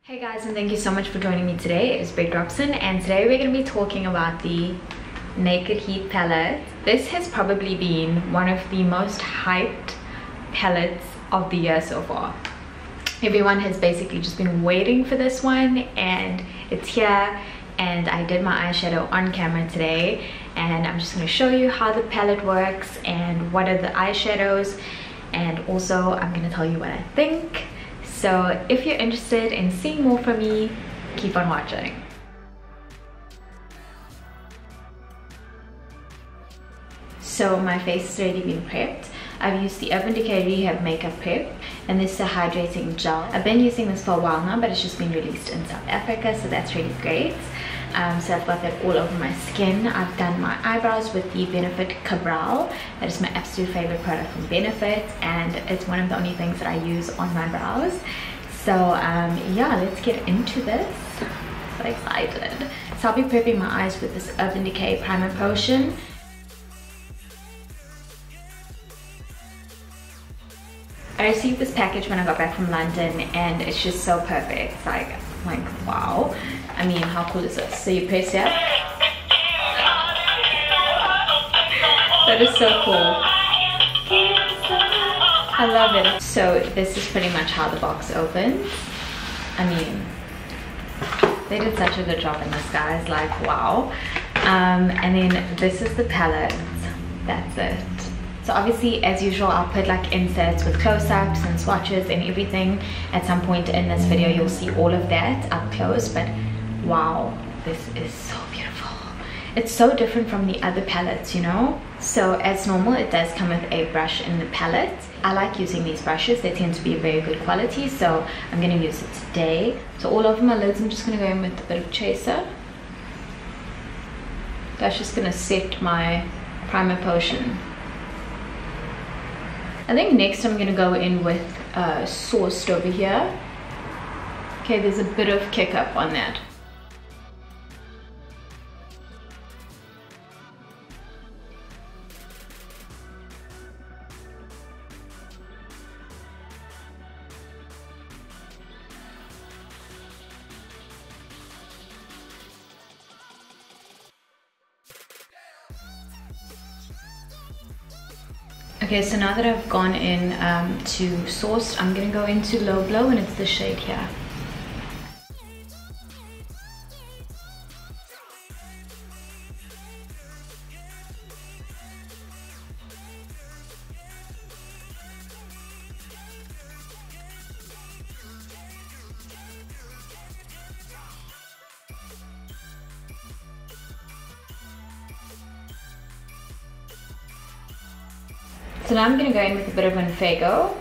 Hey guys, and thank you so much for joining me today. It's Big Robson, and today we're going to be talking about the Naked Heat palette. This has probably been one of the most hyped palettes of the year so far. Everyone has basically just been waiting for this one, and it's here. And I did my eyeshadow on camera today, and I'm just going to show you how the palette works and what are the eyeshadows, and also I'm going to tell you what I think. So if you're interested in seeing more from me, keep on watching. So my face has already been prepped. I've used the DECAY Rehab Makeup Prep, and this is a hydrating gel. I've been using this for a while now, but it's just been released in South Africa, so that's really great. So I've got that all over my skin. I've done my eyebrows with the Benefit Cabral. That is my absolute favorite product from Benefit, and it's one of the only things that I use on my brows. So yeah, let's get into this. I'm so excited. So I'll be prepping my eyes with this Urban Decay Primer Potion. I received this package when I got back from London, and it's just so perfect. It's like wow. I mean, how cool is this? So you press it. That is so cool. I love it. So this is pretty much how the box opens. I mean, they did such a good job in this, guys. Like, wow. And then this is the palette. That's it. So obviously, as usual, I'll put like inserts with close-ups and swatches and everything. At some point in this video, you'll see all of that up close. But wow, this is so beautiful. It's so different from the other palettes, you know. So as normal, it does come with a brush in the palette. I like using these brushes. They tend to be very good quality, so I'm going to use it today. So all over my lids, I'm just going to go in with a bit of chaser. That's just going to set my primer potion. I think next I'm going to go in with Sourced over here. Okay, there's a bit of kick up on that. Okay, so now that I've gone in to Sourced, I'm going to go into Low Glow, and it's the shade here. So now I'm going to go in with a bit of Infago.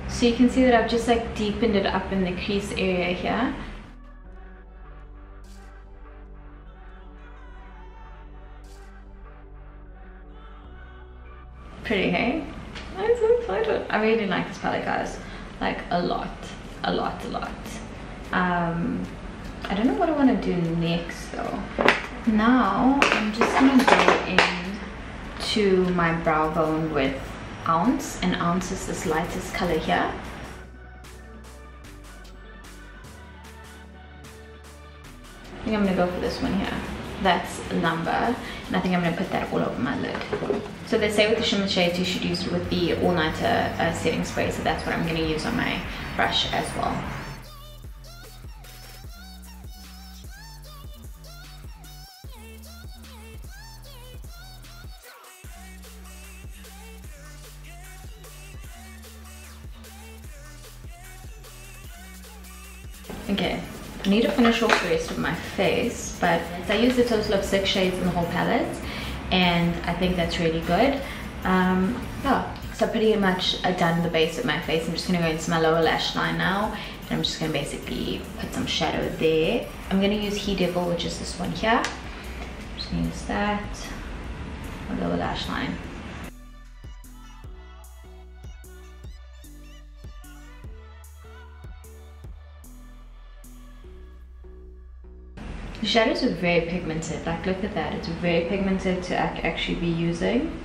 So you can see that I've just like deepened it up in the crease area here. Pretty, hey? I'm so excited. I really like this palette, guys. Like a lot. I don't know what I want to do next though. Now I'm just gonna go in to my brow bone with Ounce, and Ounce is this lightest color here. I think I'm gonna go for this one here. That's Lumber, and I think I'm going to put that all over my lid. So they say with the shimmer shades you should use it with the All Nighter setting spray, so that's what I'm going to use on my brush as well. Okay. I need to finish off the rest of my face, but I used a total of 6 shades in the whole palette, and I think that's really good. Yeah, so pretty much done the base of my face. I'm just going to go into my lower lash line now, and I'm just going to basically put some shadow there. I'm going to use He Devil, which is this one here. I'm just going to use that, my lower lash line. The shadows are very pigmented. Like, look at that. It's very pigmented to actually be using.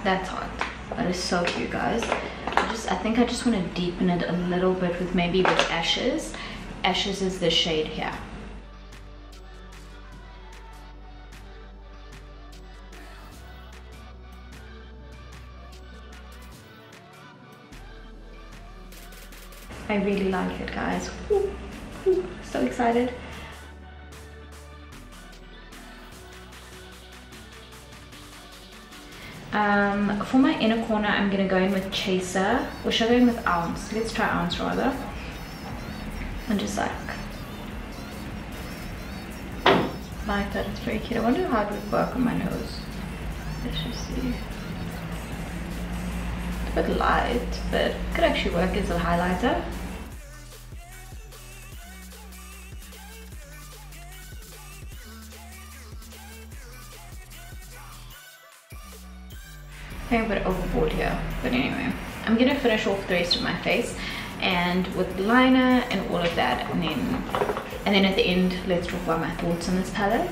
That's hot. That is so cute, guys. I think I just want to deepen it a little bit with maybe with Ashes. Ashes is the shade here. I really like it, guys. Ooh, ooh, so excited. For my inner corner, I'm gonna go in with Chaser, or should I go in with Ounce? Let's try Ounce rather. And just like that. It's very cute. I wonder how it would work on my nose. Let's just see. It's a bit light, but it could actually work as a highlighter. I think I'm a bit overboard here, but anyway, I'm gonna finish off the rest of my face and with liner and all of that, and then at the end, let's talk about my thoughts on this palette.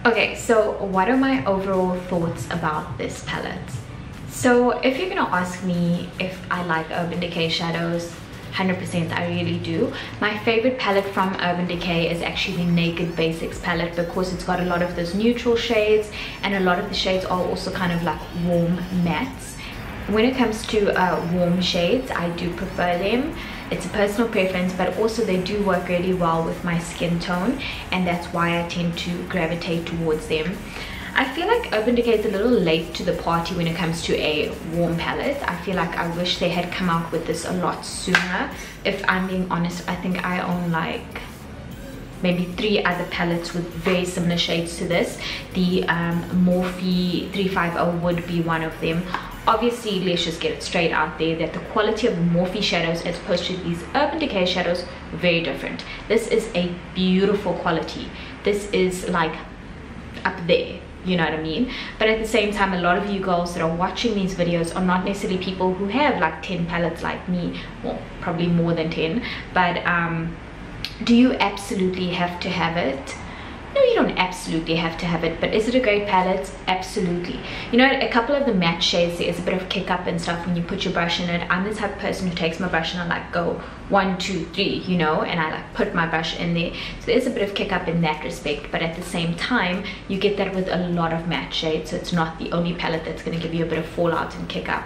Okay, so what are my overall thoughts about this palette? So if you're gonna ask me if I like Urban Decay shadows, 100% I really do. My favorite palette from Urban Decay is actually the Naked Basics palette because it's got a lot of those neutral shades and a lot of the shades are also kind of like warm mattes. When it comes to warm shades, I do prefer them. It's a personal preference, but also they do work really well with my skin tone, and that's why I tend to gravitate towards them. I feel like Urban Decay is a little late to the party when it comes to a warm palette. I feel like I wish they had come out with this a lot sooner. If I'm being honest, I think I own like maybe 3 other palettes with very similar shades to this. The Morphe 350 would be one of them. Obviously, let's just get it straight out there that the quality of the Morphe shadows as opposed to these Urban Decay shadows, very different. This is a beautiful quality. This is like up there you know what I mean? But at the same time, a lot of you girls that are watching these videos are not necessarily people who have like 10 palettes like me, well, probably more than 10. But do you absolutely have to have it? No, you don't absolutely have to have it, but is it a great palette? Absolutely. You know, a couple of the matte shades, there is a bit of kick up and stuff when you put your brush in it. I'm the type of person who takes my brush and I like go 1, 2, 3, you know, and I like put my brush in there. So there's a bit of kick up in that respect, but at the same time, you get that with a lot of matte shades. So it's not the only palette that's going to give you a bit of fallout and kick up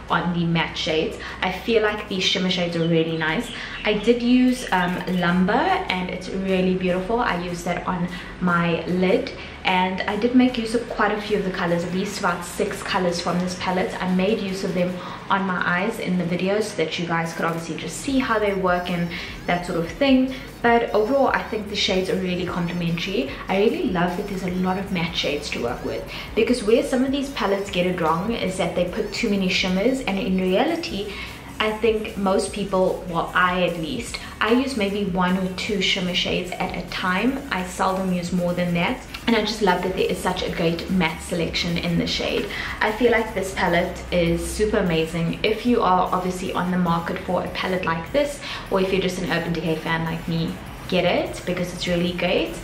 on the matte shades. I feel like these shimmer shades are really nice. I did use Lumber, and it's really beautiful. I used that on my lid, and I did make use of quite a few of the colors, at least about 6 colors from this palette. I made use of them on my eyes in the videos so that you guys could obviously just see how they work and that sort of thing. But overall, I think the shades are really complimentary. I really love that there's a lot of matte shades to work with, because where some of these palettes get it wrong is that they put too many shimmers, and in reality, I think most people, well, I at least, I use maybe 1 or 2 shimmer shades at a time. I seldom use more than that, and I just love that there is such a great matte selection in the shade. I feel like this palette is super amazing if you are obviously on the market for a palette like this, or if you're just an Urban Decay fan like me, get it, because it's really great.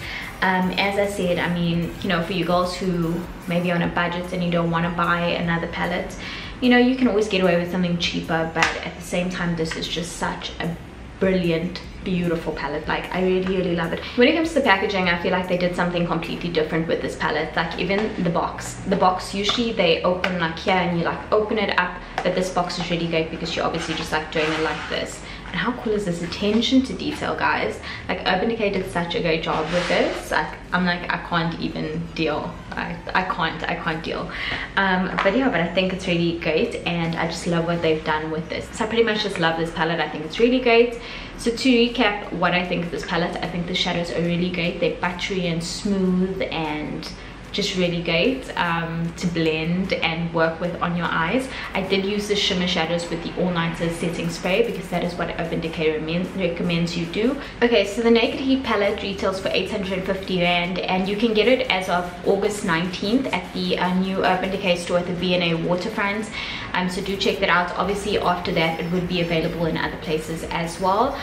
As I said, I mean, you know, for you girls who maybe on a budget and you don't want to buy another palette, you know, you can always get away with something cheaper, but at the same time, this is just such a brilliant, beautiful palette. Like, I really love it. When it comes to the packaging, I feel like they did something completely different with this palette. Like, even the box usually they open like here and you like open it up, but this box is really great because you're obviously just like doing it like this. And how cool is this attention to detail, guys? Like, Urban Decay did such a great job with this. Like, I'm like, I can't even deal. I can't deal. But yeah, but I think it's really great, and I just love what they've done with this. So I pretty much just love this palette. I think it's really great. So to recap what I think of this palette, I think the shadows are really great. They're buttery and smooth and just really great to blend and work with on your eyes. I did use the shimmer shadows with the All Nighter setting spray because that is what Urban Decay recommends you do. Okay, so the Naked Heat palette retails for 850 Rand, and you can get it as of August 19th at the new Urban Decay store at the V&A Waterfront. So do check that out. Obviously after that it would be available in other places as well.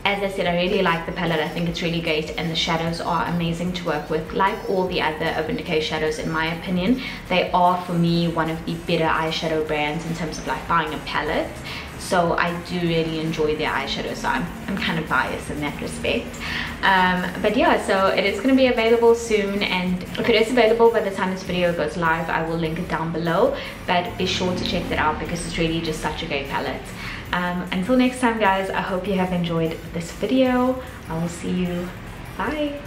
As I said, I really like the palette. I think it's really great, and the shadows are amazing to work with. Like all the other Urban Decay shadows, in my opinion, they are for me one of the better eyeshadow brands in terms of like buying a palette. So I do really enjoy their eyeshadows, so I'm kind of biased in that respect. But yeah, so it is going to be available soon, and if it is available by the time this video goes live, I will link it down below. But be sure to check that out because it's really just such a great palette. Until next time, guys, I hope you have enjoyed this video. I will see you. Bye.